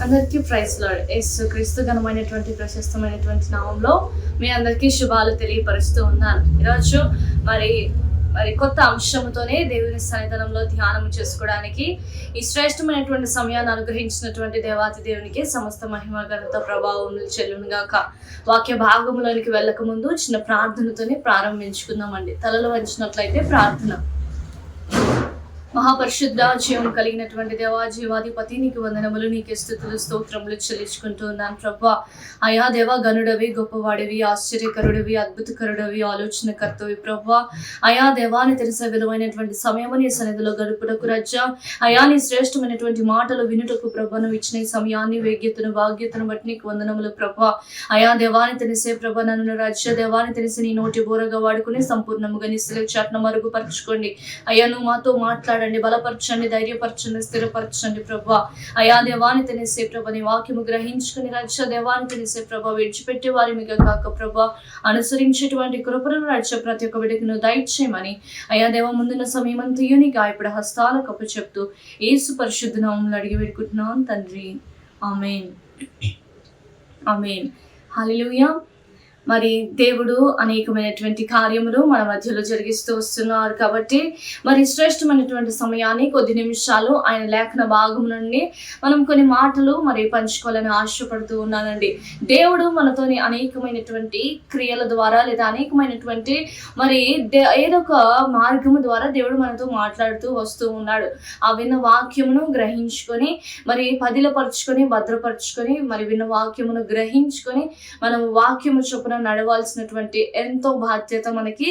అందరికీ praise lord. యేసు క్రీస్తు ఘనమైనటువంటి ప్రశస్తమైనటువంటి నామంలో మీ అందరికీ శుభాలు తెలియపరుస్తూ ఉన్నాను. ఈరోజు మరి కొత్త అంశంతోనే దేవుని సన్నిధానంలో ధ్యానం చేసుకోవడానికి ఈ శ్రేష్టమైనటువంటి సమయాన్ని అనుగ్రహించినటువంటి దేవాతి దేవునికి సమస్త మహిమ ఘనత ప్రభావం చెల్లునుగాక. వాక్య భాగంలోనికి వెళ్ళక ముందు చిన్న ప్రార్థనతోనే ప్రారంభించుకుందామండి. తలలో వంచినట్లయితే ప్రార్థన. మహాపరిశుద్ధ జీవం కలిగినటువంటి దేవా, జీవాధిపతి, నీకు వందనములు, నీకు స్తుతులు స్తోత్రములు చెల్లించుకుంటూ ఉన్నాను ప్రభా. అయా దేవా, గనుడవి, గొప్పవాడివి, ఆశ్చర్యకరుడివి, అద్భుతకరుడివి, ఆలోచనకర్తవి ప్రభా. అయా దేవాని తెలిసే విలువైనటువంటి సమయము నీ సన్నిధిలో గడుపుటకు రజ్జా. అయా నీ శ్రేష్టమైనటువంటి మాటలు వినుటకు ప్రభా నువ్వు ఇచ్చిన ఈ సమయాన్ని, వేగ్యతను, భాగ్యతను బట్టి నీకు వందనములు ప్రభా. అయా దేవాని తెలిసే ప్రభా నన్ను రజ్జ దేవాని తెలిసి నీ నోటి బోరగా వాడుకుని సంపూర్ణముగా నీ శిలువ చాటున మరుగుపరచుకోండి. అయ్యా నువ్వు మాతో మాట్లాడండి, బలపరచండి, ధైర్యపరచండి, స్థిరపరచండి ప్రభా. అయా దేవాని తెలిసే ప్రభా నీ వాక్యము గ్రహించుకుని రక్ష దేవాని తెలిసే ప్రభా విడిచిపెట్టే వారి మీద కాక ప్రభా అనుసరించేటువంటి కృపను రక్ష ప్రతి ఒక్క బిడ్డకు నువ్వు దయచేయమని అయా దేవ ముందున్న సమయం అంతయు నీ గాయపడ హస్తాలకు అప్పు చెప్తూ యేసు పరిశుద్ధ నామములో అడిగి పెట్టుకుంటున్నాం తండ్రి. ఆమేన్, ఆమేన్, హల్లెలూయా. మరి దేవుడు అనేకమైనటువంటి కార్యములు మన మధ్యలో జరిగిస్తూ వస్తున్నారు కాబట్టి మరి శ్రేష్టమైనటువంటి సమయాన్ని కొద్ది నిమిషాలు ఆయన లేఖన భాగం నుండి మనం కొన్ని మాటలు మరి పంచుకోవాలని ఆశపడుతూ ఉన్నానండి. దేవుడు మనతోని అనేకమైనటువంటి క్రియల ద్వారా లేదా అనేకమైనటువంటి మరి ఏదో ఒక మార్గము ద్వారా దేవుడు మనతో మాట్లాడుతూ వస్తూ ఉన్నాడు. ఆ విన్న వాక్యమును గ్రహించుకొని మరి పదిలపరుచుకొని భద్రపరుచుకొని మరి విన్న వాక్యమును గ్రహించుకొని మనం వాక్యము చొప్పున నడవాల్సినటువంటి ఎంతో బాధ్యత మనకి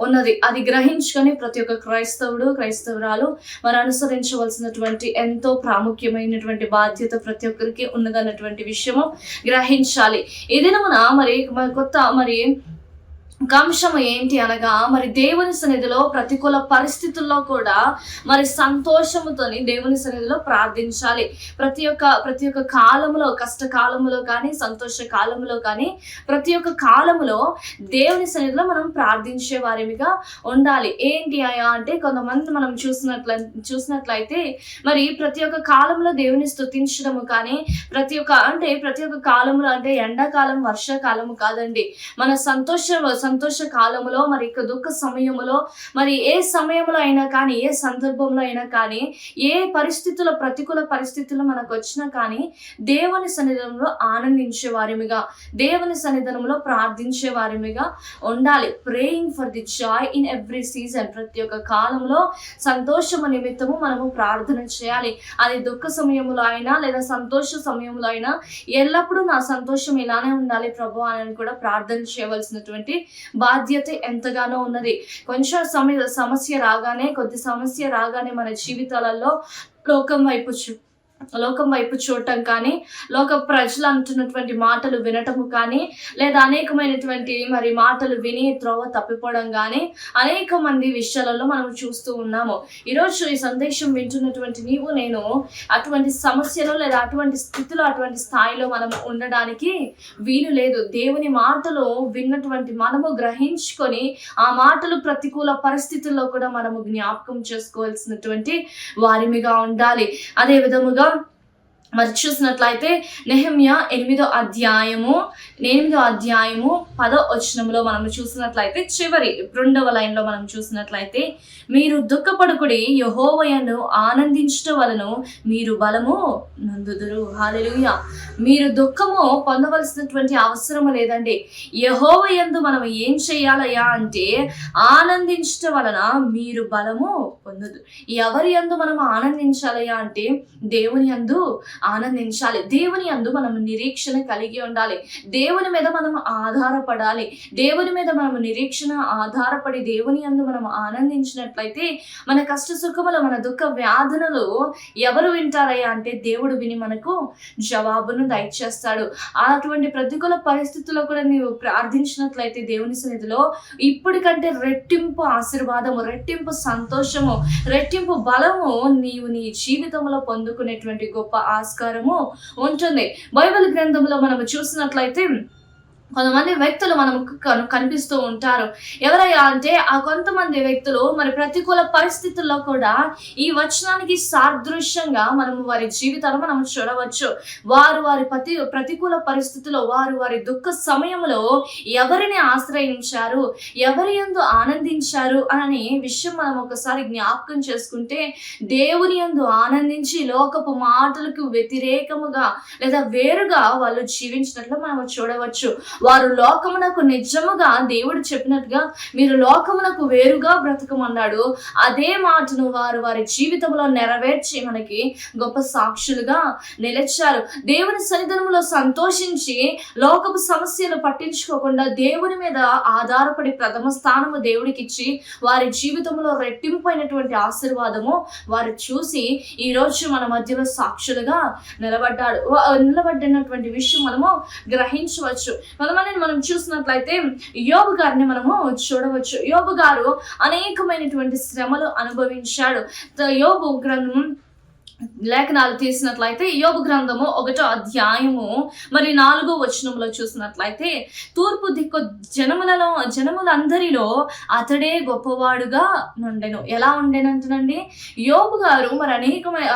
ఉన్నది. అది గ్రహించుకొని ప్రతి ఒక్క క్రైస్తవుడు క్రైస్తవురాలు మరి అనుసరించవలసినటువంటి ఎంతో ప్రాముఖ్యమైనటువంటి బాధ్యత ప్రతి ఒక్కరికి ఉన్నదన్నటువంటి విషయము గ్రహించాలి. ఏదైనా మరి కొత్త మరి అంశం ఏంటి అనగా మరి దేవుని సన్నిధిలో ప్రతికూల పరిస్థితుల్లో కూడా మరి సంతోషముతోని దేవుని సన్నిధిలో ప్రార్థించాలి. ప్రతి ఒక్క కాలంలో, కష్టకాలంలో కానీ సంతోష కాలంలో కానీ ప్రతి ఒక్క కాలంలో దేవుని సన్నిధిలో మనం ప్రార్థించే వారిగా ఉండాలి. ఏంటి అయ్యా అంటే కొంతమంది మనం చూసినట్లయితే మరి ప్రతి ఒక్క కాలంలో దేవుని స్తుతించడము కానీ ప్రతి ఒక్క కాలంలో అంటే ఎండాకాలం వర్షాకాలము కాదండి, మన సంతోష కాలంలో మరి దుఃఖ సమయంలో మరి ఏ సమయంలో అయినా కానీ ఏ సందర్భంలో అయినా కానీ ఏ పరిస్థితుల్లో ప్రతికూల పరిస్థితులు మనకు వచ్చినా కానీ దేవుని సన్నిధానంలో ఆనందించే వారిగా, దేవుని సన్నిధానంలో ప్రార్థించే వారిగా ఉండాలి. Praying for the Joy in every season. ప్రతి ఒక్క కాలంలో సంతోషము నిమిత్తము మనము ప్రార్థన చేయాలి. అది దుఃఖ సమయంలో అయినా లేదా సంతోష సమయంలో అయినా ఎల్లప్పుడూ నా సంతోషం ఇలానే ఉండాలి ప్రభు అని కూడా ప్రార్థన చేయవలసినటువంటి బాధ్యత ఎంతగానో ఉన్నది. కొంచెం సమస్య రాగానే మన జీవితాలలో లోకం వైపు చూడటం కానీ లోక ప్రజలు అంటున్నటువంటి మాటలు వినటము కానీ లేదా అనేకమైనటువంటి మరి మాటలు విని త్రోవ తప్పిపోవడం కానీ అనేక మంది విషయాలలో మనం చూస్తూ ఉన్నాము. ఈరోజు ఈ సందేశం వింటున్నటువంటి నీవు నేను అటువంటి సమస్యలో లేదా అటువంటి స్థితిలో అటువంటి స్థాయిలో మనం ఉండడానికి వీలు లేదు. దేవుని మాటలు విన్నటువంటి మనము గ్రహించుకొని ఆ మాటలు ప్రతికూల పరిస్థితుల్లో కూడా మనము జ్ఞాపకం చేసుకోవాల్సినటువంటి వారిగా ఉండాలి. అదే విధముగా మరి చూసినట్లయితే నెహెమ్యా 8వ అధ్యాయము 10వ వచనంలో మనం చూసినట్లయితే చివరి 2వ లైన్లో మనం చూసినట్లయితే మీరు దుఃఖపడుకుడి, యెహోవాయందు ఆనందించడం వలన మీరు బలము నందుదురు. హల్లెలూయా. మీరు దుఃఖము పొందవలసినటువంటి అవసరం లేదండి. యెహోవాయందు మనం ఏం చేయాలయ్యా అంటే ఆనందించడం వలన మీరు బలము పొందుదు. ఎవరి యందు మనం ఆనందించాలయ్యా అంటే దేవుని యందు ఆనందించాలి. దేవుని యందు మనం నిరీక్షణ కలిగి ఉండాలి. దేవుని మీద మనం ఆధారపడాలి. దేవుని మీద మనం నిరీక్షణ ఆధారపడి దేవుని యందు మనం ఆనందించినట్లయితే మన కష్ట సుఖములు, మన దుఃఖ వ్యాధులను ఎవరు వింటారయ్యా అంటే దేవుడు విని మనకు జవాబును దయచేస్తాడు. అటువంటి ప్రతికూల పరిస్థితుల్లో కూడా నీవు ప్రార్థించినట్లయితే దేవుని సన్నిధిలో ఇప్పటికంటే రెట్టింపు ఆశీర్వాదము, రెట్టింపు సంతోషము, రెట్టింపు బలము నీవు నీ జీవితంలో పొందుకునేటువంటి గొప్ప ఆస్కారము ఉంటుంది. బైబిల్ గ్రంథంలో మనం చూసినట్లయితే కొంతమంది వ్యక్తులు మనకు కనిపిస్తూ ఉంటారు. ఎవరయ్యా అంటే ఆ కొంతమంది వ్యక్తులు మరి ప్రతికూల పరిస్థితుల్లో కూడా ఈ వచనానికి సాదృశ్యంగా మనము వారి జీవితాలను మనం చూడవచ్చు. వారు వారి ప్రతికూల పరిస్థితుల్లో వారి దుఃఖ సమయంలో ఎవరిని ఆశ్రయించారు, ఎవరి యందు ఆనందించారు అనే విషయం మనం ఒకసారి జ్ఞాపకం చేసుకుంటే, దేవుని యందు ఆనందించి లోకపు మాటలకు వ్యతిరేకముగా లేదా వేరుగా వాళ్ళు జీవించినట్లు మనం చూడవచ్చు. వారు లోకమునకు నిజముగా దేవుడు చెప్పినట్టుగా మీరు లోకమునకు వేరుగా బ్రతకమన్నాడు. అదే మాటను వారి జీవితంలో నెరవేర్చి మనకి గొప్ప సాక్షులుగా నిలిచారు. దేవుని సన్నిధానంలో సంతోషించి లోకపు సమస్యలు పట్టించుకోకుండా దేవుని మీద ఆధారపడి ప్రథమ స్థానము దేవుడికి ఇచ్చి వారి జీవితంలో రెట్టింపైనటువంటి ఆశీర్వాదము వారు చూసి ఈ రోజు మన మధ్యలో సాక్షులుగా నిలబడినటువంటి విషయం మనము గ్రహించవచ్చు. మనం చూసినట్లయితే యోబు గారిని మనము చూడవచ్చు. యోబు గారు అనేకమైనటువంటి శ్రమలు అనుభవించాడు. యోబు గ్రంథం లేఖనాలు తీసినట్లయితే యోబు గ్రంథము 1వ అధ్యాయము మరి 4వ వచనంలో చూసినట్లయితే, తూర్పు దిక్కు జనములందరిలో అతడే గొప్పవాడుగా నుండెను. ఎలా ఉండేనంటనండి, యోబు గారు మరి అనేకమైన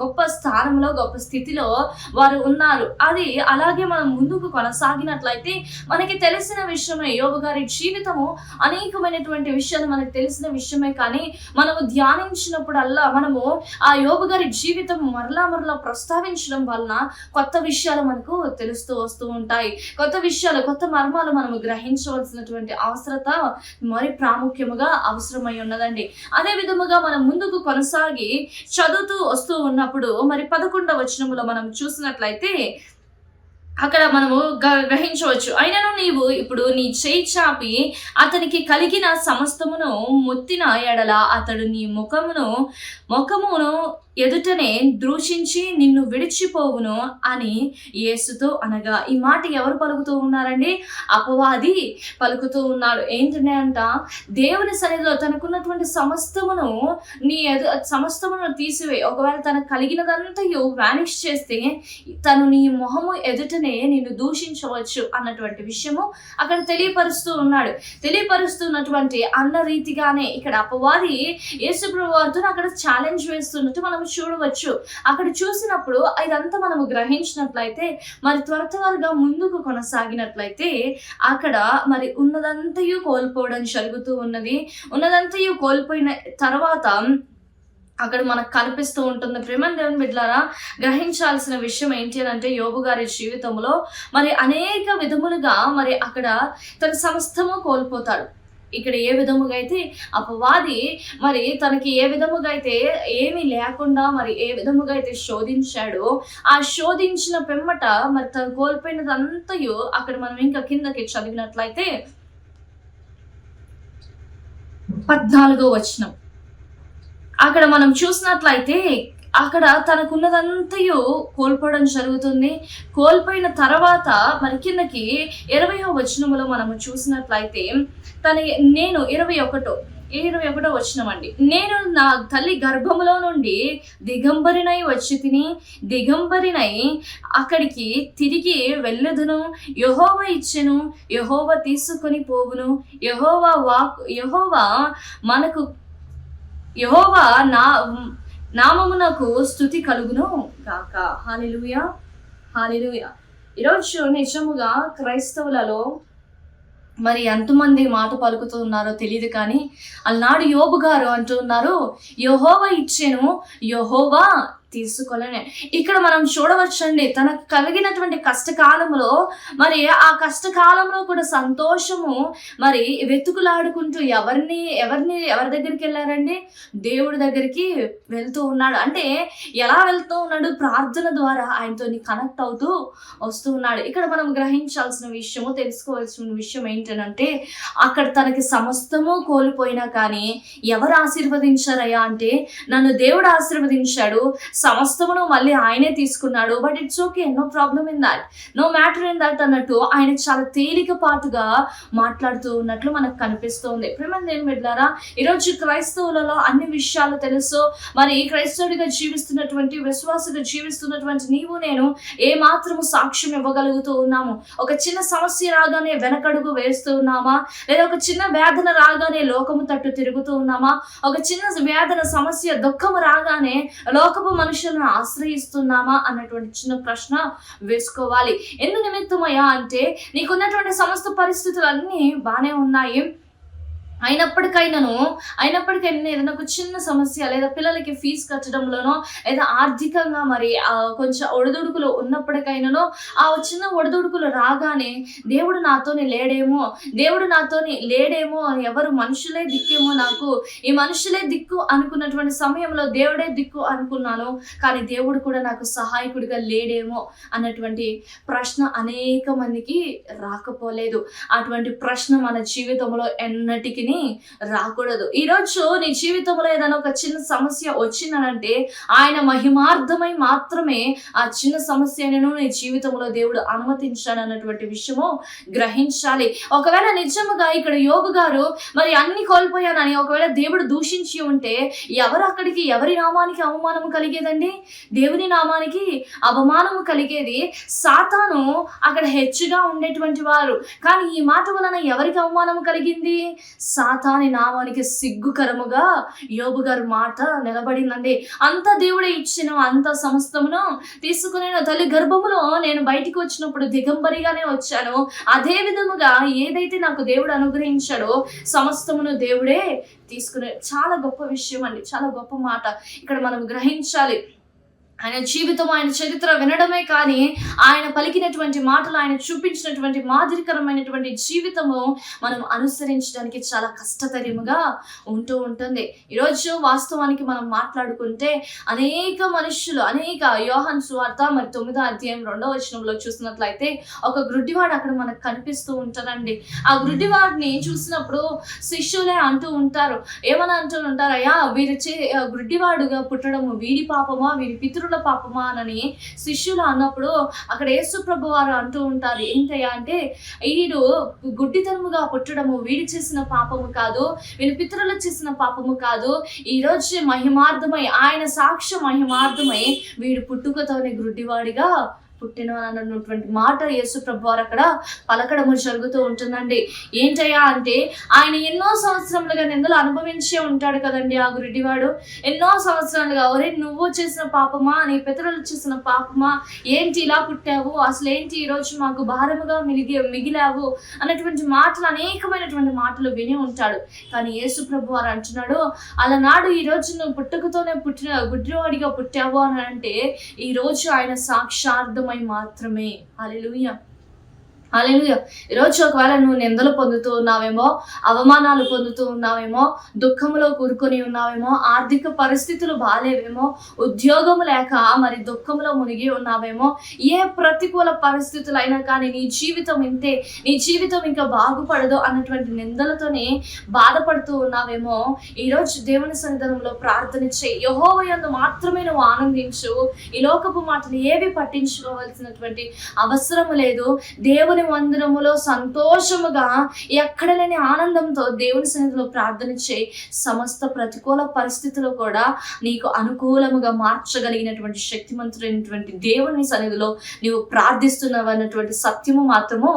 గొప్ప స్థానంలో గొప్ప స్థితిలో వారు ఉన్నారు. అది అలాగే మనం ముందుకు కొనసాగినట్లయితే మనకి తెలిసిన విషయమే. యోబు గారి జీవితము అనేకమైనటువంటి విషయాలు మనకు తెలిసిన విషయమే, కానీ మనము ధ్యానించినప్పుడల్లా మనము ఆ యోబు గారి జీవితం మరలా ప్రస్తావించడం వలన కొత్త విషయాలు మనకు తెలుస్తూ వస్తూ ఉంటాయి. కొత్త విషయాలు, కొత్త మర్మాలు మనము గ్రహించవలసినటువంటి అవసరత మరి ప్రాముఖ్యముగా అవసరమై ఉన్నదండి. అదే విధముగా మనం ముందుకు కొనసాగి చదువుతూ వస్తూ ఉన్నప్పుడు మరి 11వ వచనములో మనం చూసినట్లయితే అక్కడ మనము గ్రహించవచ్చు. అయినను నీవు ఇప్పుడు నీ చేయి చాపి అతనికి కలిగిన సమస్తమును మొత్తిన ఎడల అతడు నీ ముఖమును ఎదుటనే దూషించి నిన్ను విడిచిపోవును అని యేసుతో అనగా. ఈ మాట ఎవరు పలుకుతూ ఉన్నారండి? అపవాది పలుకుతూ ఉన్నాడు. ఏంటంటే అంట, దేవుని సన్నిధిలో తనకున్నటువంటి సమస్తమును తీసివే. ఒకవేళ తనకు కలిగినదంతయు వానిష్ చేస్తే తను నీ మొహము ఎదుటనే నిన్ను దూషించవచ్చు అన్నటువంటి విషయము అక్కడ తెలియపరుస్తున్నటువంటి అన్న రీతిగానే ఇక్కడ అపవాది యేసు ప్రభువుతో అక్కడ ఛాలెంజ్ వేస్తున్నట్టు మనం చూడవచ్చు. అక్కడ చూసినప్పుడు ఇదంతా మనము గ్రహించినట్లయితే మరి త్వరగా ముందుకు కొనసాగినట్లయితే అక్కడ మరి ఉన్నదంతయు కోల్పోవడం జరుగుతూ ఉన్నది. ఉన్నదంతయు కోల్పోయిన తర్వాత అక్కడ మనకు కనిపిస్తూ ఉంటుంది. ప్రేమ దేవుని బిడ్డలారా, గ్రహించాల్సిన విషయం ఏంటి అని అంటే, యోబు గారి జీవితంలో మరి అనేక విధములుగా మరి అక్కడ తన సమస్తము కోల్పోతాడు. ఇక్కడ ఏ విధముగా అయితే అపవాది మరి తనకి ఏ విధముగా అయితే ఏమీ లేకుండా మరి ఏ విధముగా అయితే శోధించాడో, ఆ శోధించిన పిమ్మట మరి తను కోల్పోయినదంతయు అక్కడ మనం ఇంకా కిందకి చదివినట్లయితే 14వ వచనం అక్కడ మనం చూసినట్లయితే అక్కడ తనకున్నదంతయు కోల్పోవడం జరుగుతుంది. కోల్పోయిన తర్వాత మరి కిందకి 20వ వచనములో మనము చూసినట్లయితే నేను 21వ వచనం అండి, నేను నా తల్లి గర్భములో నుండి దిగంబరినై వచ్చి దిగంబరినై అక్కడికి తిరిగి వెళ్ళదును. యెహోవా ఇచ్చెను, యెహోవా తీసుకొని పోవును. యెహోవా నామమునకు స్తుతి కలుగును గాక. హల్లెలూయా, హల్లెలూయా. ఈరోజు నిజముగా క్రైస్తవులలో మరి ఎంతమంది మాట పలుకుతూ ఉన్నారో తెలియదు, కానీ అలనాడు యోబు గారు అంటున్నారు, యెహోవా ఇచ్చెను, యెహోవా తీసుకోలేనే. ఇక్కడ మనం చూడవచ్చండి, తనకు కలిగినటువంటి కష్టకాలంలో మరి ఆ కష్టకాలంలో కూడా సంతోషము మరి వెతుకులాడుకుంటూ ఎవరి దగ్గరికి వెళ్ళారండి? దేవుడి దగ్గరికి వెళ్తూ ఉన్నాడు. అంటే ఎలా వెళ్తూ ఉన్నాడు? ప్రార్థన ద్వారా ఆయనతో కనెక్ట్ అవుతూ వస్తూ ఉన్నాడు. ఇక్కడ మనం గ్రహించాల్సిన విషయము, తెలుసుకోవాల్సిన విషయం ఏంటంటే, అక్కడ తనకి సమస్తము కోల్పోయినా కానీ ఎవరు ఆశీర్వదించారయ్యా అంటే, నన్ను దేవుడు ఆశీర్వదించాడు, సమస్తమును మళ్ళీ ఆయనే తీసుకున్నాడు. But it's okay, no problem in that, no matter in that అన్నట్టు ఆయన చాలా తేలికపాటుగా మాట్లాడుతూ ఉన్నట్లు మనకు కనిపిస్తుంది. ప్రేమని నేను బిడ్డలారా, ఈరోజు క్రైస్తవులలో అన్ని విషయాలు తెలుసు. మరి క్రైస్తవుడిగా జీవిస్తున్నటువంటి, విశ్వాసగా జీవిస్తున్నటువంటి నీవు నేను ఏ మాత్రము సాక్ష్యం ఇవ్వగలుగుతూ ఉన్నాము? ఒక చిన్న సమస్య రాగానే వెనకడుగు వేస్తూ ఉన్నామా? లేదా ఒక చిన్న వేదన రాగానే లోకము తట్టు తిరుగుతూ ఉన్నామా? ఒక చిన్న వేదన, సమస్య, దుఃఖము రాగానే లోకపు మనుషులను ఆశ్రయిస్తున్నామా అన్నటువంటి చిన్న ప్రశ్న వేసుకోవాలి. ఎందు నిమిత్తమయ్యా అంటే నీకున్నటువంటి సమస్త పరిస్థితులు అన్నీ బాగానే ఉన్నాయి, అయినప్పటికైనా ఏదైనా ఒక చిన్న సమస్య, లేదా పిల్లలకి ఫీజు కట్టడంలోనో, లేదా ఆర్థికంగా మరి కొంచెం ఒడిదుడుకులు ఉన్నప్పటికైనానో, ఆ చిన్న ఒడిదుడుకులు రాగానే దేవుడు నాతోని లేడేమో, ఎవరు మనుషులే దిక్కేమో, నాకు ఈ మనుషులే దిక్కు అనుకున్నటువంటి సమయంలో దేవుడే దిక్కు అనుకున్నాను, కానీ దేవుడు కూడా నాకు సహాయకుడిగా లేడేమో అన్నటువంటి ప్రశ్న అనేక మందికి రాకపోలేదు. అటువంటి ప్రశ్న మన జీవితంలో ఎన్నటికీ రాకూడదు. ఈరోజు నీ జీవితంలో ఏదైనా ఒక చిన్న సమస్య వచ్చిందనంటే ఆయన మహిమార్థమై మాత్రమే ఆ చిన్న సమస్యను నీ జీవితంలో దేవుడు అనుమతించాడు అన్నటువంటి విషయము గ్రహించాలి. ఒకవేళ నిజముగా ఇక్కడ యోబు గారు మరి అన్ని కోల్పోయానని ఒకవేళ దేవుడు దూషించి ఉంటే ఎవరి నామానికి అవమానము కలిగేదండి? దేవుని నామానికి అవమానము కలిగేది. సాతాను అక్కడ హెచ్చుగా ఉండేటువంటి వారు. కానీ ఈ మాట వలన ఎవరికి అవమానము కలిగింది? సాతాని నామానికి సిగ్గుకరముగా యోబు గారి మాట నిలబడిందండి. అంత దేవుడే ఇచ్చిన అంత సమస్తమును తీసుకుని తల్లి గర్భములో నేను బయటికి వచ్చినప్పుడు దిగంబరిగానే వచ్చాను. అదే విధముగా ఏదైతే నాకు దేవుడు అనుగ్రహించాడో సమస్తమును దేవుడే తీసుకునే. చాలా గొప్ప విషయం అండి, చాలా గొప్ప మాట ఇక్కడ మనం గ్రహించాలి. ఆయన జీవితం, ఆయన చరిత్ర వినడమే కానీ ఆయన పలికినటువంటి మాటలు, ఆయన చూపించినటువంటి మాదిరికరమైనటువంటి జీవితము మనం అనుసరించడానికి చాలా కష్టతరముగా ఉంటూ ఉంటుంది. ఈరోజు వాస్తవానికి మనం మాట్లాడుకుంటే అనేక మనుషులు, యోహాను సువార్త మరి 9వ అధ్యాయం 2వ వచనంలో చూసినట్లయితే ఒక గుడ్డివాడు అక్కడ మనకు కనిపిస్తూ ఉంటారండి. ఆ గుడ్డివాడిని చూసినప్పుడు శిష్యులే అంటూ ఉంటారు, ఏమని అంటూ ఉంటారు, అయ్యా వీరి గుడ్డివాడుగా పుట్టడము వీడి పాపమా, వీరి పితృ పాపమా అని శిష్యులు అన్నప్పుడు అక్కడ యేసు ప్రభు వారు అంటూ ఉంటారు, ఏంటయ్యా అంటే వీడు గుడ్డితనముగా పుట్టడము వీడి చేసిన పాపము కాదు, వీని పితరులు చేసిన పాపము కాదు, ఈ రోజు మహిమార్థమై ఆయన సాక్ష్య మహిమార్థమై వీడు పుట్టుకతోనే గుడ్డివాడిగా పుట్టిన అన్నటువంటి మాట యేసు ప్రభు వారు అక్కడ పలకడము జరుగుతూ ఉంటుందండి. ఏంటయ్యా అంటే ఆయన ఎన్నో సంవత్సరములుగా నిందలు అనుభవించే ఉంటాడు కదండి ఆ గుడ్డివాడు. ఎన్నో సంవత్సరాలుగా, ఒరే నువ్వు చేసిన పాపమా, నీ పితరులు చేసిన పాపమా, ఏంటి ఇలా పుట్టావు, అసలు ఏంటి ఈరోజు మాకు భారముగా మిగిలావు అన్నటువంటి మాటలు, అనేకమైనటువంటి మాటలు విని ఉంటాడు. కానీ యేసు ప్రభు వారు అంటున్నాడు, అలనాడు ఈరోజు నువ్వు పుట్టుకతోనే గుడ్డివాడిగా పుట్టావు అని అంటే ఈరోజు ఆయన సాక్షార్థమై మాత్రమే. హల్లెలూయా, హల్లెలూయా. ఈరోజు ఒకవేళ నువ్వు నిందలు పొందుతూ ఉన్నావేమో, అవమానాలు పొందుతూ ఉన్నావేమో, దుఃఖంలో కూరుకొని ఉన్నావేమో, ఆర్థిక పరిస్థితులు బాలేవేమో, ఉద్యోగం లేక మరి దుఃఖంలో మునిగి ఉన్నావేమో, ఏ ప్రతికూల పరిస్థితులైనా కానీ నీ జీవితం ఇంతే, నీ జీవితం ఇంకా బాగుపడదు అన్నటువంటి నిందలతోనే బాధపడుతూ ఉన్నావేమో, ఈరోజు దేవుని సన్నిధానంలో ప్రార్థన చేయి. యెహోవా యందు మాత్రమే నువ్వు ఆనందించు. ఈ లోకపు మాటలు ఏవి పట్టించుకోవాల్సినటువంటి అవసరం లేదు. దేవుని మందిరములో సంతోషముగా ఎక్కడ లేని ఆనందంతో దేవుని సన్నిధిలో ప్రార్థన చేయి. సమస్త ప్రతికూల పరిస్థితులు కూడా నీకు అనుకూలముగా మార్చగలిగినటువంటి శక్తిమంతుడైనటువంటి దేవుని సన్నిధిలో నీవు ప్రార్థిస్తున్నావు అన్నటువంటి సత్యము మాత్రము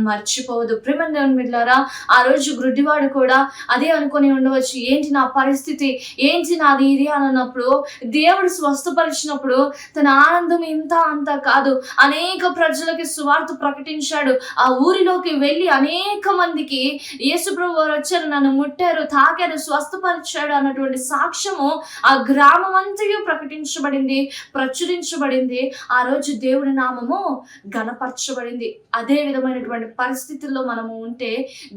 మర్చిపోవద్దు. ప్రేమ దేవుని బిడ్డలారా, ఆ రోజు గుడ్డివాడు కూడా అదే అనుకొని ఉండవచ్చు, ఏంటి నా పరిస్థితి, ఏంటి నాది ఇది అన్నప్పుడు దేవుడు స్వస్థపరిచినప్పుడు తన ఆనందం ఇంత అంత కాదు. అనేక ప్రజలకి సువార్త ప్రకటించాడు. ఆ ఊరిలోకి వెళ్ళి అనేక మందికి యేసుప్రభు వారు వచ్చారు, నన్ను ముట్టారు, తాకారు, స్వస్థపరిచాడు అన్నటువంటి సాక్ష్యము ఆ గ్రామం అంతయు ప్రకటించబడింది, ప్రచురించబడింది. ఆ రోజు దేవుని నామము ఘనపరచబడింది. అదే విధమైనటువంటి పరిస్థితుల్లో మనము ఉంటే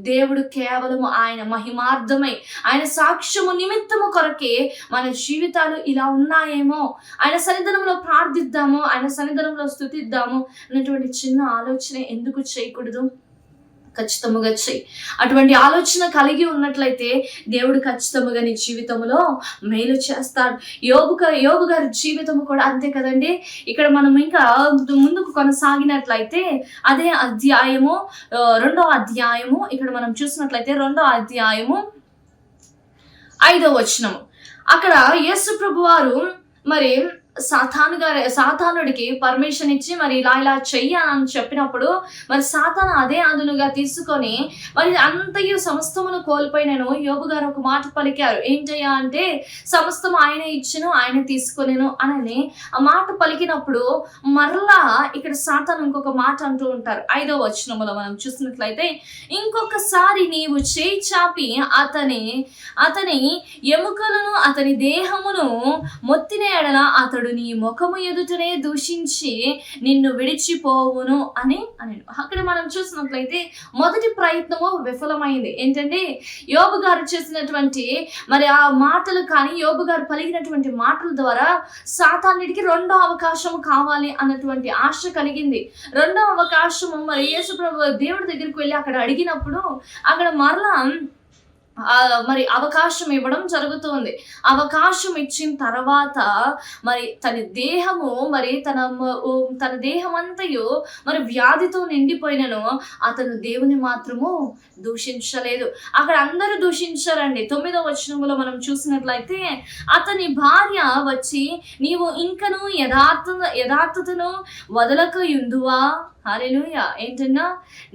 దేవుడు కేవలము ఆయన మహిమార్థమై, ఆయన సాక్ష్యము నిమిత్తము కొరకే మన జీవితాలు ఇలా ఉన్నాయేమో, ఆయన సన్నిధానంలో ప్రార్థిద్దాము, ఆయన సన్నిధానంలో స్తుతిద్దాము అన్నటువంటి చిన్న ఆలోచన ఎందుకు చేయకూడదు? ఖచ్చితముగా చెయ్యి. అటువంటి ఆలోచన కలిగి ఉన్నట్లయితే దేవుడు ఖచ్చితముగా నీ జీవితంలో మేలు చేస్తాడు. యోబు గారి జీవితము కూడా అంతే కదండి. ఇక్కడ మనం ఇంకా ముందుకు కొనసాగినట్లయితే అదే అధ్యాయము 2వ అధ్యాయము ఇక్కడ మనం చూసినట్లయితే 2వ అధ్యాయము 5వ వచనము. అక్కడ యేసు ప్రభు వారు మరి సాతానుడికి పర్మిషన్ ఇచ్చి మరి ఇలా చెయ్యి అని చెప్పినప్పుడు మరి సాతాను అదే అందునుగా తీసుకొని మరి అంతయు సమస్తమును కోల్పోయినను యోబు గారు ఒక మాట పలికారు. ఏంటయ్యా అంటే సమస్తం ఆయన ఇచ్చును ఆయన తీసుకొనేను అని ఆ మాట పలికినప్పుడు మరలా ఇక్కడ సాతాను ఇంకొక మాట అంటూ ఉంటారు. 5వ వచనములో మనం చూసినట్లయితే ఇంకొకసారి నీవు చేయి చాపి అతని ఎముకలను అతని దేహమును మొత్తిన ఎడల అతడు నీ ముఖము ఎదుటనే దూషించి నిన్ను విడిచిపోవును అని అక్కడ మనం చూసినట్లయితే మొదటి ప్రయత్నము విఫలమైంది. ఏంటంటే యోబు గారు చేసినటువంటి మరి ఆ మాటలు కానీ యోబు గారు పలికినటువంటి మాటల ద్వారా సాతానుడికి 2వ అవకాశం కావాలి అన్నటువంటి ఆశ కలిగింది. 2వ అవకాశము మరి యేసు ప్రభు దేవుడి దగ్గరికి వెళ్ళి అక్కడ అడిగినప్పుడు అక్కడ మరలా మరి అవకాశం ఇవ్వడం జరుగుతుంది. అవకాశం ఇచ్చిన తర్వాత మరి తన దేహము మరి తన దేహం అంతయు మరి వ్యాధితో నిండిపోయినను అతను దేవుని మాత్రము దూషించలేదు. అక్కడ అందరూ దూషించారండి. 9వ వచనంలో మనం చూసినట్లయితే అతని భార్య వచ్చి నీవు ఇంకను యథార్థతను వదలక యుందువా. హల్లెలూయా. ఏంటన్నా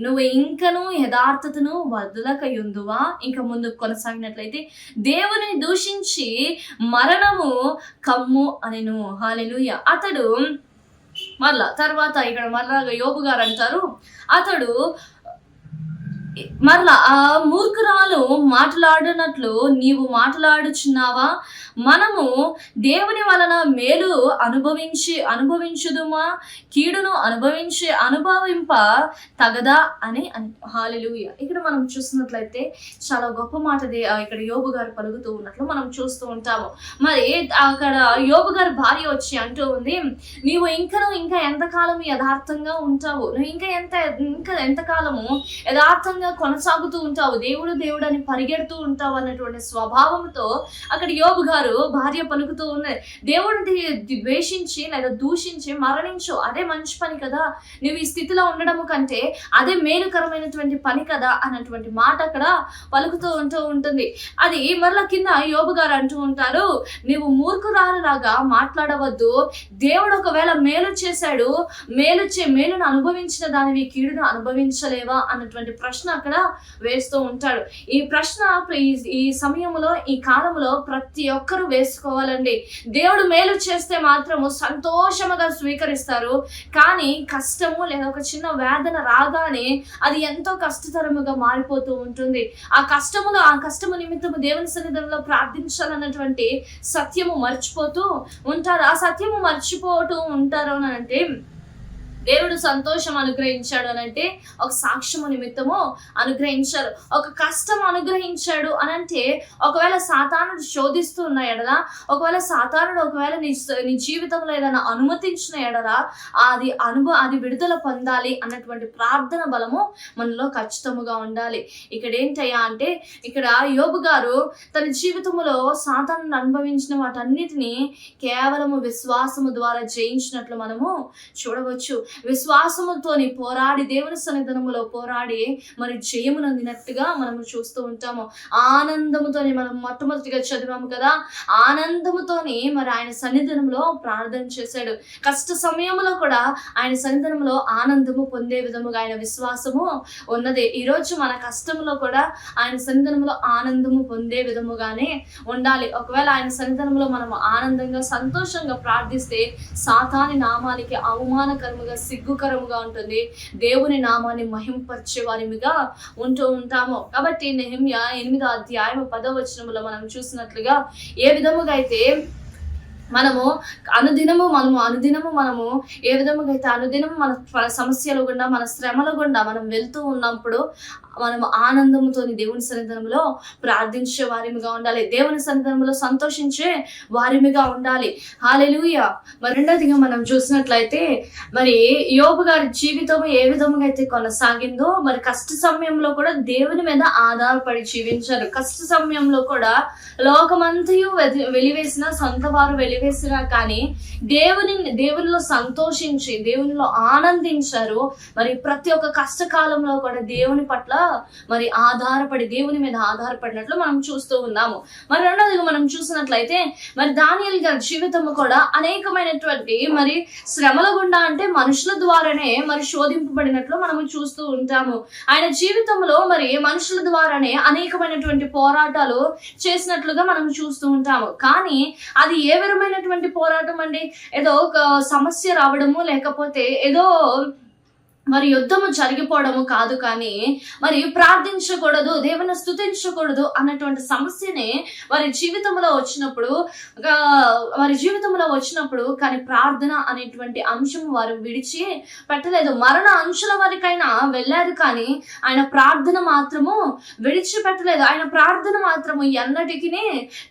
నువ్వు ఇంకను యథార్థతను వదలకయుందువా. ఇంకా ముందుకు కొనసాగినట్లయితే దేవుని దూషించి మరణము కమ్ము అనెను. హల్లెలూయా. అతడు మరలా తర్వాత ఇక్కడ మరలా యోబు గారు అంటారు అతడు మరలా ఆ మూర్ఖురాలు మాట్లాడినట్లు నీవు మాట్లాడుచున్నావా. మనము దేవుని వలన మేలు అనుభవించుదుమా కీడును అనుభవింప తగదా అని. హల్లెలూయా. ఇక్కడ మనం చూస్తున్నట్లయితే చాలా గొప్ప మాట ఇక్కడ యోబు గారు పలుకుతూ ఉన్నట్లు మనం చూస్తూ ఉంటాము. మరి అక్కడ యోబు గారి భార్య వచ్చి అంటూ ఉంది నీవు ఇంకా ఎంతకాలము యథార్థంగా ఉంటావు, నువ్వు ఇంకా ఎంతకాలము యథార్థంగా కొనసాగుతూ ఉంటావు, దేవుడు అని పరిగెడుతూ ఉంటావు అన్నటువంటి స్వభావంతో అక్కడ యోబు గారు భార్య పలుకుతూ ఉన్నది. దేవుడిని ద్వేషించి లేదా దూషించి మరణించు, అదే మంచి పని కదా, నువ్వు ఈ స్థితిలో ఉండడము కంటే అదే మేలుకరమైనటువంటి పని కదా అన్నటువంటి మాట అక్కడ పలుకుతూ ఉంటుంది. అది మరలా కింద యోబు గారు అంటూ ఉంటారు నీవు మూర్ఖురాలులాగా మాట్లాడవద్దు, దేవుడు ఒకవేళ మేలు చేశాడు, మేలును అనుభవించిన దానివి కీడును అనుభవించలేవా అన్నటువంటి ప్రశ్న అక్కడ వేస్తూ ఉంటాడు. ఈ ప్రశ్న ఈ సమయంలో ఈ కాలంలో ప్రతి ఒక్కరూ వేసుకోవాలండి. దేవుడు మేలు చేస్తే మాత్రము సంతోషముగా స్వీకరిస్తారు, కానీ కష్టము లేదా ఒక చిన్న వేదన రాగానే అది ఎంతో కష్టతరముగా మారిపోతూ ఉంటుంది. ఆ కష్టము నిమిత్తము దేవుని సన్నిధిలో ప్రార్థించాలన్నటువంటి సత్యము మర్చిపోతూ ఉంటారు. ఆ సత్యము మర్చిపోతూ ఉంటారు అని అంటే దేవుడు సంతోషం అనుగ్రహించాడు అనంటే ఒక సాక్ష్యము నిమిత్తము అనుగ్రహించాడు, ఒక కష్టం అనుగ్రహించాడు అనంటే ఒకవేళ సాతానుడు శోధిస్తూ ఉన్న ఎడల, ఒకవేళ సాతానుడు నీ జీవితంలో ఏదైనా అనుమతించిన ఎడల అది విడుదల పొందాలి అన్నటువంటి ప్రార్థన బలము మనలో ఖచ్చితముగా ఉండాలి. ఇక్కడ ఏంటయ్యా అంటే ఇక్కడ యోబు గారు తన జీవితంలో సాతానుడు అనుభవించిన వాటన్నిటిని కేవలము విశ్వాసము ద్వారా జయించినట్లు మనము చూడవచ్చు. విశ్వాసముతోని పోరాడి దేవుని సన్నిధానములో పోరాడి మరి జయమునందినట్టుగా మనము చూస్తూ ఉంటాము. ఆనందముతోని మనం మొట్టమొదటిగా చదివాము కదా, ఆనందముతోని మరి ఆయన సన్నిధానంలో ప్రార్థన చేశాడు. కష్ట సమయంలో కూడా ఆయన సన్నిధానంలో ఆనందము పొందే విధముగా ఆయన విశ్వాసము ఉన్నది. ఈరోజు మన కష్టంలో కూడా ఆయన సన్నిధానంలో ఆనందము పొందే విధముగానే ఉండాలి. ఒకవేళ ఆయన సన్నిధానంలో మనము ఆనందంగా సంతోషంగా ప్రార్థిస్తే సాతాని నామానికి అవమానకరముగా సిగ్గుకరముగా ఉంటుంది, దేవుని నామాన్ని మహింపరిచే వారిగా ఉంటూ ఉంటాము. కాబట్టి నెహెమ్యా 8వ అధ్యాయం 10వ వచనంలో మనం చూసినట్లుగా ఏ విధముగా అయితే అనుదినము మనము ఏ విధముగా అయితే అనుదినము మన సమస్యల గుండా, మన శ్రమల గుండా మనం వెళ్తూ ఉన్నప్పుడు మనము ఆనందముతో దేవుని సన్నిధానంలో ప్రార్థించే వారిమిగా ఉండాలి, దేవుని సన్నిధానంలో సంతోషించే వారిమిగా ఉండాలి. హల్లెలూయా. మరి రెండోదిగా మనం చూసినట్లయితే మరి యోబు గారి జీవితం ఏ విధముగా అయితే కొనసాగిందో, మరి కష్ట సమయంలో కూడా దేవుని మీద ఆధారపడి జీవించారు. కష్ట సమయంలో కూడా లోకమంతయు వెలివేసిన, సొంత వారు వెలివేసినా కానీ దేవునిలో సంతోషించి దేవునిలో ఆనందించారు. మరి ప్రతి ఒక్క కష్టకాలంలో కూడా దేవుని పట్ల మరి ఆధారపడి, దేవుని మీద ఆధారపడినట్లు మనం చూస్తూ ఉన్నాము. మరి రెండోదిగా మనం చూసినట్లయితే మరి దానియేలు గారి జీవితము కూడా అనేకమైనటువంటి మరి శ్రమల గుండా, అంటే మనుషుల ద్వారానే మరి శోధింపబడినట్లు మనము చూస్తూ ఉంటాము. ఆయన జీవితంలో మరి మనుషుల ద్వారానే అనేకమైనటువంటి పోరాటాలు చేసినట్లుగా మనం చూస్తూ ఉంటాము. కానీ అది ఏ విధమైనటువంటి పోరాటం అండి? ఏదో ఒక సమస్య రావడము, లేకపోతే ఏదో మరి యుద్ధము జరిగిపోవడము కాదు, కానీ మరి ప్రార్థించకూడదు, దేవుని స్తుతించకూడదు అన్నటువంటి సమస్యనే వారి జీవితంలో వచ్చినప్పుడు కానీ ప్రార్థన అనేటువంటి అంశం వారు విడిచి పెట్టలేదు. మరణ అంచుల వరకైనా వెళ్ళారు, కానీ ఆయన ప్రార్థన మాత్రము విడిచిపెట్టలేదు. ఆయన ప్రార్థన మాత్రము ఎన్నటికీ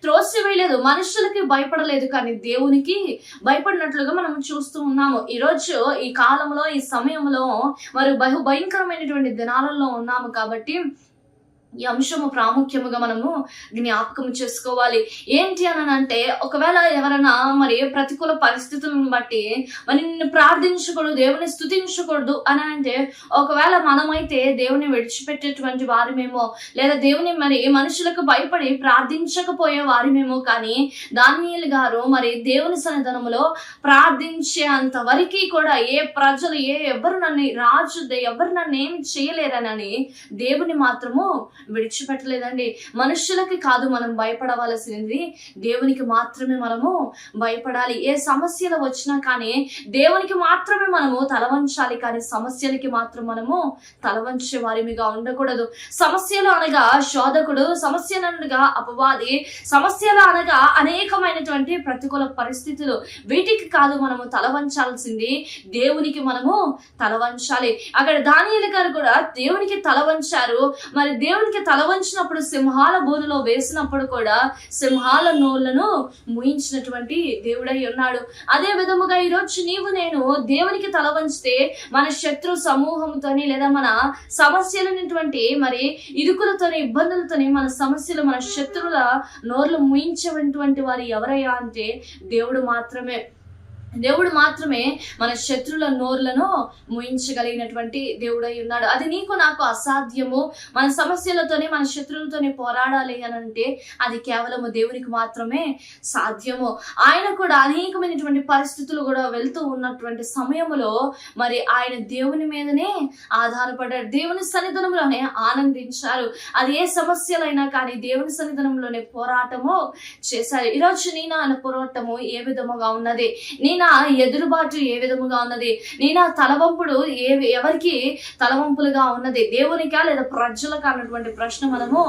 త్రోసివేయలేదు. మనుషులకి భయపడలేదు, కానీ దేవునికి భయపడినట్లుగా మనం చూస్తూ ఉన్నాము. ఈరోజు ఈ కాలంలో, ఈ సమయంలో మరి భయంకరమైనటువంటి దినాలలో ఉన్నాము. కాబట్టి ఈ అంశము ప్రాముఖ్యముగా మనము జ్ఞాపకం చేసుకోవాలి. ఏంటి అని అంటే, ఒకవేళ ఎవరైనా మరి ప్రతికూల పరిస్థితులను బట్టి మరి నిన్ను ప్రార్థించకూడదు, దేవుని స్తుతించకూడదు అని అంటే, ఒకవేళ మనమైతే దేవుని విడిచిపెట్టేటువంటి వారిమేమో, లేదా దేవుని మరి మనుషులకు భయపడి ప్రార్థించకపోయే వారిమేమో. కానీ దానియేలు గారు మరి దేవుని సన్నిధానములో ప్రార్థించే అంతవరకు కూడా ప్రజలు ఎవరు నన్ను ఏమి చేయలేరనని దేవుని మాత్రము విడిచిపెట్టలేదండి. మనుషులకి కాదు మనం భయపడవలసింది, దేవునికి మాత్రమే మనము భయపడాలి. ఏ సమస్యలు వచ్చినా కానీ దేవునికి మాత్రమే మనము తలవంచాలి, కానీ సమస్యలకి మాత్రం మనము తలవంచే వారిమిగా ఉండకూడదు. సమస్యలు అనగా శోధకుడు, సమస్యలు అనగా అపవాది, సమస్యలు అనగా అనేకమైనటువంటి ప్రతికూల పరిస్థితులు. వీటికి కాదు మనము తలవంచాల్సింది, దేవునికి మనము తలవంచాలి. అక్కడ దానియేలు గారు కూడా దేవునికి తలవంచారు. మరి దేవునికి తలవంచినప్పుడు, సింహాల బోనులో వేసినప్పుడు కూడా సింహాల నోళ్లను ముయించినటువంటి దేవుడై ఉన్నాడు. అదే విధముగా ఈరోజు నీవు నేను దేవునికి తలవంచితే మన శత్రు సమూహంతోని, లేదా మన సమస్యలైనటువంటి మరి ఇరుకులతోని, ఇబ్బందులతోని మన సమస్యలు, మన శత్రువుల నోర్లు ముయించేటువంటి వారు ఎవరయ్యా అంటే దేవుడు మాత్రమే మన శత్రుల నోర్లను ముయించగలిగినటువంటి దేవుడై ఉన్నాడు. అది నీకు నాకు అసాధ్యము. మన సమస్యలతోనే, మన శత్రువులతోనే పోరాడాలి అని అంటే అది కేవలము దేవునికి మాత్రమే సాధ్యము. ఆయన కూడా అనేకమైనటువంటి పరిస్థితులు కూడా వెళ్తూ ఉన్నటువంటి సమయంలో మరి ఆయన దేవుని మీదనే ఆధారపడ్డారు, దేవుని సన్నిధానంలోనే ఆనందించారు. అది ఏ సమస్యలైనా కానీ దేవుని సన్నిధానంలోనే పోరాటము చేశారు. ఈరోజు ఆయన పోరాటము ఏ విధముగా ఉన్నది, ఎదురుబాటు ఏ విధముగా ఉన్నది, తలవంపుడు ఎవరికి తలవంపులుగా ఉన్నది, దేవునికా లేదా ప్రజలకా అన్నటువంటి ప్రశ్న మనము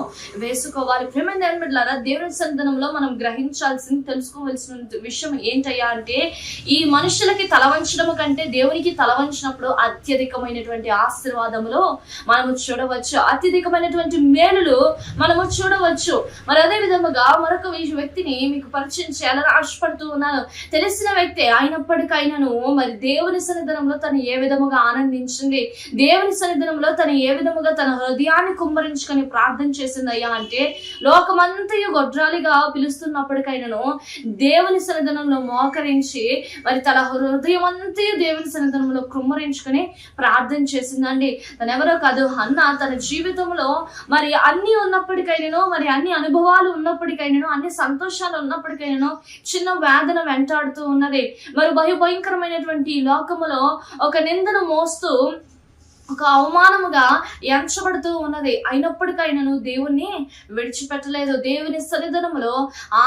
వేసుకోవాలి. ప్రేమలారా, దేవుని సన్నిధానంలో మనం గ్రహించాల్సింది, తెలుసుకోవాల్సిన విషయం ఏంటయ్యా అంటే, ఈ మనుషులకి తలవంచడం కంటే దేవునికి తలవంచినప్పుడు అత్యధికమైనటువంటి ఆశీర్వాదములు మనము చూడవచ్చు, అత్యధికమైనటువంటి మేలులు మనము చూడవచ్చు. మరి అదే విధముగా మరొక వ్యక్తిని మీకు పరిచయం చేయాలని ఆశపడుతూ ఉన్నాను. తెలిసిన వ్యక్తి అయినప్పటికైనాను మరి దేవుని సన్నిధానంలో తను ఏ విధముగా ఆనందించింది, దేవుని సన్నిధానంలో తను ఏ విధముగా తన హృదయాన్ని కుమ్మరించుకొని ప్రార్థన చేసిందయ్యా అంటే, లోకమంతయు గొడ్రాలిగా పిలుస్తున్నప్పటికైనాను దేవుని సన్నిధానంలో మోకరించి మరి తన హృదయం అంతయు దేవుని సన్నిధానంలో కుమ్మరించుకొని ప్రార్థన చేసిందండి. తను ఎవరో కాదు, హన్న. తన జీవితంలో మరి అన్ని ఉన్నప్పటికైనాను, మరి అన్ని అనుభవాలు ఉన్నప్పటికైనాను, అన్ని సంతోషాలు ఉన్నప్పటికైనాను చిన్న వేదన వెంటాడుతూ ఉన్నది. మరి భయంకరమైనటువంటి లోకములో ఒక నిందను మోస్తూ ఒక అవమానముగా ఎంచబడుతూ ఉన్నది. అయినప్పటికైనాను దేవుణ్ణి విడిచిపెట్టలేదు. దేవుని సన్నిధానంలో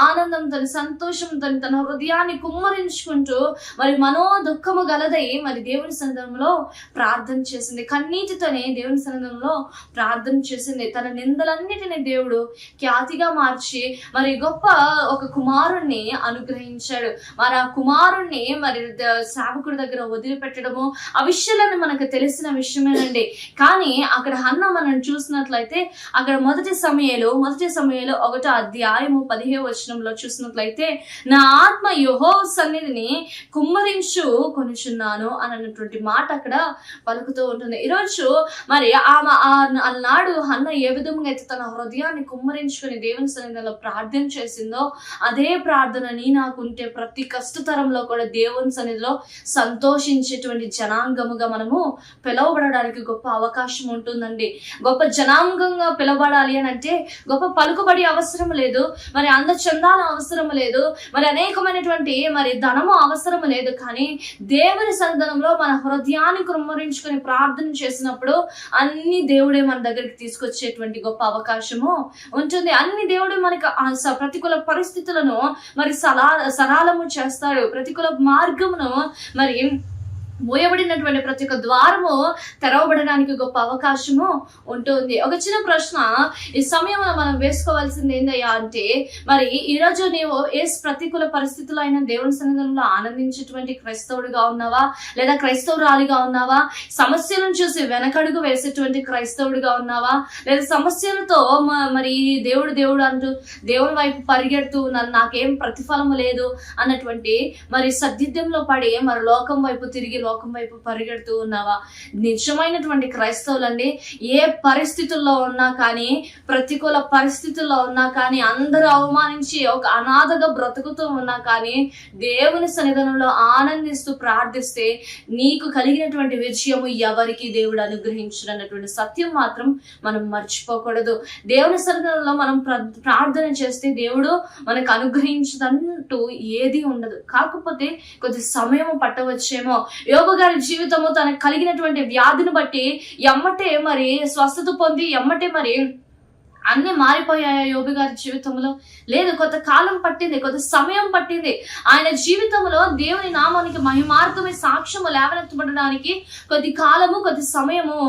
ఆనందంతో సంతోషంతో తన హృదయాన్ని కుమ్మరించుకుంటూ మరి మనో దుఃఖము గలదై మరి దేవుని సన్నిధానంలో ప్రార్థన చేసింది. కన్నీటితోనే దేవుని సన్నిధానంలో ప్రార్థన చేసింది. తన నిందలన్నిటిని దేవుడు ఖ్యాతిగా మార్చి మరి గొప్ప ఒక కుమారుణ్ణి అనుగ్రహించాడు. మరి ఆ కుమారుణ్ణి మరి సేవకుడి దగ్గర వదిలిపెట్టడము ఆ విషయాలను మనకు తెలిసిన విషయమేనండి. కానీ అక్కడ హన్న మనం చూసినట్లయితే అక్కడ మొదటి సమయంలో 1వ అధ్యాయము 15వ వచనంలో చూసినట్లయితే నా ఆత్మ యెహోవా సన్నిధిని కుమ్మరించు కొనుచున్నాను అన్నటువంటి మాట అక్కడ పలుకుతూ ఉంటుంది. ఈరోజు మరి అలనాడు హన్న ఏ విధంగా అయితే తన హృదయాన్ని కుమ్మరించుకుని దేవుని సన్నిధిలో ప్రార్థన చేసిందో అదే ప్రార్థన నాకుంటే ప్రతి కష్టతరంలో కూడా దేవుని సన్నిధిలో సంతోషించేటువంటి జనాంగముగా మనము పిలువబడడానికి గొప్ప అవకాశం ఉంటుందండి. గొప్ప జనాంగంగా పిలవబడాలి అని అంటే గొప్ప పలుకుబడి అవసరం లేదు, మరి అందచందాల అవసరం లేదు, మరి అనేకమైనటువంటి మరి ధనము అవసరం లేదు. కానీ దేవుని సన్నిధానంలో మన హృదయాన్ని కుమ్మరించుకొని ప్రార్థన చేసినప్పుడు అన్ని దేవుడే మన దగ్గరికి తీసుకొచ్చేటువంటి గొప్ప అవకాశము ఉంటుంది. అన్ని దేవుడే మనకి ప్రతికూల పరిస్థితులను మరి సరళము చేస్తాడు. ప్రతికూల మార్గమును మరి మూయబడినటువంటి ప్రతి ఒక్క ద్వారము తెరవబడడానికి గొప్ప అవకాశము ఉంటుంది. ఒక చిన్న ప్రశ్న ఈ సమయంలో మనం వేసుకోవాల్సింది ఏందయ్యా అంటే, మరి ఈరోజు నీవు ఏ ప్రతికూల పరిస్థితుల్లో అయినా దేవుని సన్నిధానంలో ఆనందించేటువంటి క్రైస్తవుడిగా ఉన్నావా, లేదా క్రైస్తవురాలిగా ఉన్నావా? సమస్యలను చూసి వెనకడుగు వేసేటువంటి క్రైస్తవుడిగా ఉన్నావా, లేదా సమస్యలతో మరి దేవుడు అంటూ దేవుని వైపు పరిగెడుతూ నాకేం ప్రతిఫలము లేదు అన్నటువంటి మరి సద్దిద్యంలో పడి మరి లోకం వైపు తిరిగి లోకం వైపు పరిగెడుతూ ఉన్నావా? నిజమైనటువంటి క్రైస్తవులండి ఏ పరిస్థితుల్లో ఉన్నా కానీ, ప్రతికూల పరిస్థితుల్లో ఉన్నా కానీ, అందరూ అవమానించి ఒక అనాథగా బ్రతుకుతూ ఉన్నా కానీ దేవుని సన్నిధానంలో ఆనందిస్తూ ప్రార్థిస్తే నీకు కలిగినటువంటి విజయము ఎవరికి దేవుడు అనుగ్రహించినటువంటి సత్యం మాత్రం మనం మర్చిపోకూడదు. దేవుని సన్నిధానంలో మనం ప్రార్థన చేస్తే దేవుడు మనకు అనుగ్రహించదంటూ ఏది ఉండదు. కాకపోతే కొద్ది సమయం పట్టవచ్చేమో. యోబు గారి జీవితము తనకు కలిగినటువంటి వ్యాధిని బట్టి ఎమ్మటే మరి స్వస్థత పొంది ఎమ్మటే మరి అన్ని మారిపోయాయా యోబు గారి జీవితంలో? లేదు, కొంత కాలం పట్టింది, కొంత సమయం పట్టింది. ఆయన జీవితంలో దేవుని నామానికి మహిమార్థమే సాక్ష్యము లేవనెత్తబడడానికి కొద్ది కాలము కొద్ది సమయము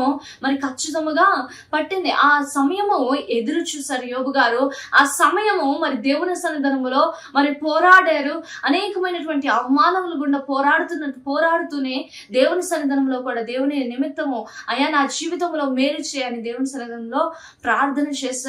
మరి ఖచ్చితముగా పట్టింది. ఆ సమయము ఎదురు చూశారు యోబు గారు. ఆ సమయము మరి దేవుని సన్నిధానములో మరి పోరాడారు. అనేకమైనటువంటి అవమానముల గుండా పోరాడుతూనే దేవుని సన్నిధానంలో కూడా దేవుని నిమిత్తము అయ్యా నా జీవితంలో మేలు చేయని దేవుని సన్నిధానంలో ప్రార్థన చేశారు.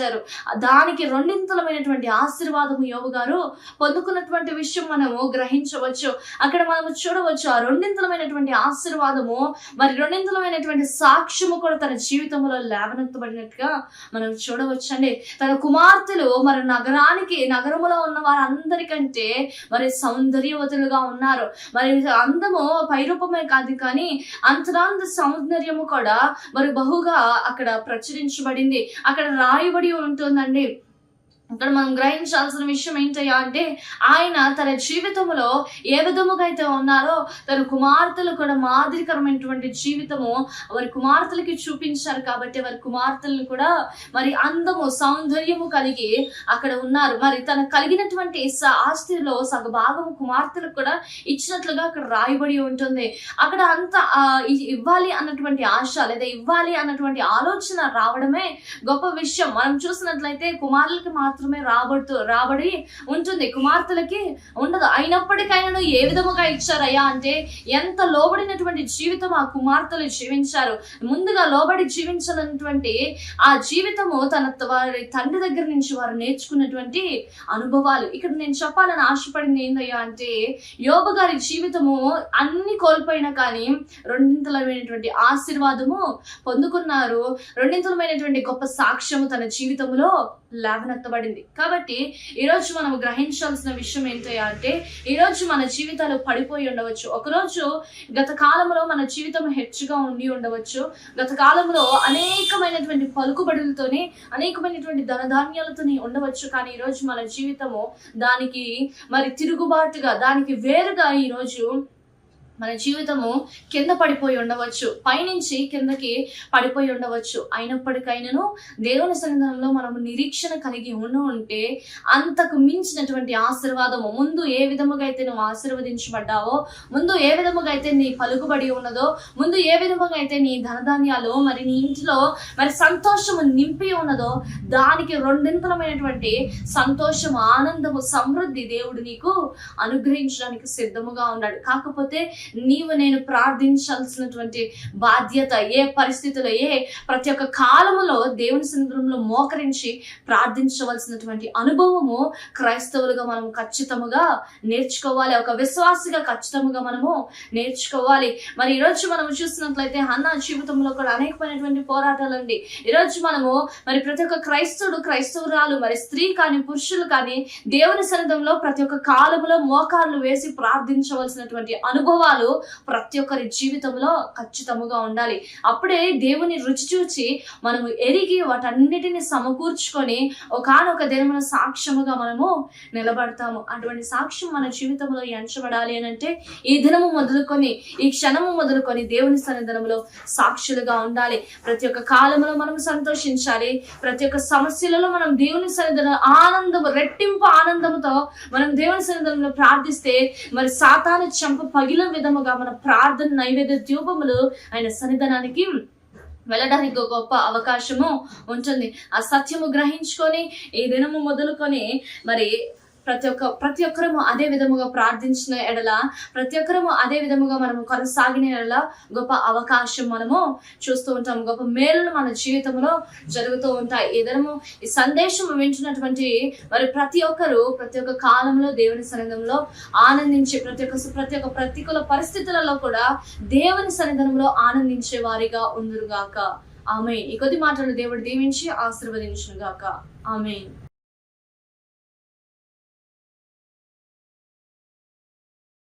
దానికి రెండింతలమైనటువంటి ఆశీర్వాదము యోబు గారు పొందుకున్నటువంటి విషయం మనము గ్రహించవచ్చు. అక్కడ మనము చూడవచ్చు ఆ రెండింతలమైనటువంటి ఆశీర్వాదము మరి రెండింతలమైనటువంటి సాక్ష్యము కూడా తన జీవితంలో లేవనెత్తబడినట్టుగా మనం చూడవచ్చండి. తన కుమార్తెలు మరి నగరములో ఉన్న వారందరికంటే మరి సౌందర్యవతులుగా ఉన్నారు. మరి అందము పైరూపమే కాదు కానీ అంతరాంత సౌందర్యము కూడా మరి బహుగా అక్కడ ప్రచురించబడింది, అక్కడ రాయబడి ఉంటుందండి. ఇక్కడ మనం గ్రహించాల్సిన విషయం ఏంటయ్యా అంటే, ఆయన తన జీవితంలో ఏ విధముగా అయితే ఉన్నారో తన కుమార్తెలు కూడా మాదిరికరమైనటువంటి జీవితము వారి కుమార్తెలకి చూపించారు. కాబట్టి వారి కుమార్తెలు కూడా మరి అందము సౌందర్యము కలిగి అక్కడ ఉన్నారు. మరి తనకు కలిగినటువంటి ఆస్తిలో సగభాగము కుమార్తెలకు కూడా ఇచ్చినట్లుగా అక్కడ రాయబడి ఉంటుంది. అక్కడ అంత ఇవ్వాలి అన్నటువంటి ఆశ లేదా ఇవ్వాలి అన్నటువంటి ఆలోచన రావడమే గొప్ప విషయం. మనం చూసినట్లయితే కుమారులకి మాత్రం రాబడి ఉంటుంది, కుమార్తెలకి ఉండదు. అయినప్పటికైనా ఏ విధముగా ఇచ్చారయ్యా అంటే, ఎంత లోబడినటువంటి జీవితం ఆ కుమార్తెలు జీవించారు. ముందుగా లోబడి జీవించాలన్నటువంటి ఆ జీవితము వారి తండ్రి దగ్గర నుంచి వారు నేర్చుకున్నటువంటి అనుభవాలు. ఇక్కడ నేను చెప్పాలని ఆశపడింది ఏందయ్యా అంటే, యోబు గారి జీవితము అన్ని కోల్పోయినా కానీ రెండింతలమైనటువంటి ఆశీర్వాదము పొందుకున్నారు. రెండింతలమైనటువంటి గొప్ప సాక్ష్యము తన జీవితంలో లేవనెత్తబడింది. కాబట్టి ఈరోజు మనం గ్రహించాల్సిన విషయం ఏంటయ్యా అంటే, ఈరోజు మన జీవితాలు పడిపోయి ఉండవచ్చు. ఒకరోజు గత కాలంలో మన జీవితం హెచ్చుగా ఉండి ఉండవచ్చు. గత కాలంలో అనేకమైనటువంటి పలుకుబడులతోనే అనేకమైనటువంటి ధనధాన్యాలతోనే ఉండవచ్చు. కానీ ఈరోజు మన జీవితము దానికి మరి తిరుగుబాటుగా, దానికి వేరుగా ఈరోజు మన జీవితము కింద పడిపోయి ఉండవచ్చు, పైనుంచి కిందకి పడిపోయి ఉండవచ్చు. అయినప్పటికైనాను దేవుని సన్నిధానంలో మనము నిరీక్షణ కలిగి ఉంటే అంతకు మించినటువంటి ఆశీర్వాదము, ముందు ఏ విధముగా అయితే నువ్వు ఆశీర్వదించబడ్డావో, ముందు ఏ విధముగా అయితే నీ పలుకుబడి ఉన్నదో, ముందు ఏ విధముగా అయితే నీ ధనధాన్యాలు మరి నీ ఇంట్లో మరి సంతోషము నింపి ఉన్నదో, దానికి రెండింతలమైనటువంటి సంతోషము, ఆనందము, సమృద్ధి దేవుడు నీకు అనుగ్రహించడానికి సిద్ధముగా ఉన్నాడు. కాకపోతే నీవు నేను ప్రార్థించాల్సినటువంటి బాధ్యత, ఏ పరిస్థితిలో, ప్రతి ఒక్క కాలములో దేవుని సన్నిధానంలో మోకరించి ప్రార్థించవలసినటువంటి అనుభవము క్రైస్తవులుగా మనం ఖచ్చితముగా నేర్చుకోవాలి. ఒక విశ్వాసిగా ఖచ్చితంగా మనము నేర్చుకోవాలి. మరి ఈరోజు మనం చూస్తున్నట్లయితే హన్నా జీవితంలో కూడా అనేకమైనటువంటి పోరాటాలు అండి. ఈరోజు మనము మరి ప్రతి ఒక్క క్రైస్తవుడు, క్రైస్తవురాలు, మరి స్త్రీ కానీ పురుషులు కానీ దేవుని సన్నిధానంలో ప్రతి ఒక్క కాలములో మోకాళ్ళు వేసి ప్రార్థించవలసినటువంటి అనుభవాలు ప్రతి ఒక్కరి జీవితంలో ఖచ్చితంగా ఉండాలి. అప్పుడే దేవుని రుచి చూచి మనము ఎరిగి వాటన్నిటిని సమకూర్చుకొని ఒకానొక దినమున సాక్ష్యముగా మనము నిలబడతాము. అటువంటి సాక్ష్యం మన జీవితంలో ఎంచబడాలి అని అంటే ఈ దినము మొదలుకొని, ఈ క్షణము మొదలుకొని దేవుని సన్నిధానంలో సాక్షులుగా ఉండాలి. ప్రతి ఒక్క కాలంలో మనం సంతోషించాలి. ప్రతి ఒక్క సమస్యలలో మనం దేవుని సన్నిధానం ఆనందము, రెట్టింపు ఆనందముతో మనం దేవుని సన్నిధానంలో ప్రార్థిస్తే మరి సాతాను చెంప పగిలిన విధముగా మన ప్రార్థన, నైవేద్య ధూపములు ఆయన సన్నిధానానికి వెళ్ళడానికి ఒక గొప్ప అవకాశము ఉంటుంది. ఆ సత్యము గ్రహించుకొని ఈ దినము మొదలుకొని మరి ప్రతి ఒక్కరము అదే విధముగా ప్రార్థించిన ఎడల, ప్రతి ఒక్కరము అదే విధముగా మనము కొనసాగిన ఎడల గొప్ప అవకాశం మనము చూస్తూ ఉంటాం. గొప్ప మేలులు మన జీవితంలో జరుగుతూ ఉంటాయి. ఈ దినము ఈ సందేశం వింటున్నటువంటి మరి ప్రతి ఒక్క కాలంలో దేవుని సన్నిధానంలో ఆనందించే, ప్రతి ఒక్క ప్రతికూల పరిస్థితులలో కూడా దేవుని సన్నిధానంలో ఆనందించే వారిగా ఉందురుగాక. ఆమేన్. ఈ కొద్ది మాటలు దేవుడు దీవించి ఆశీర్వదించును గాక. ఆమేన్.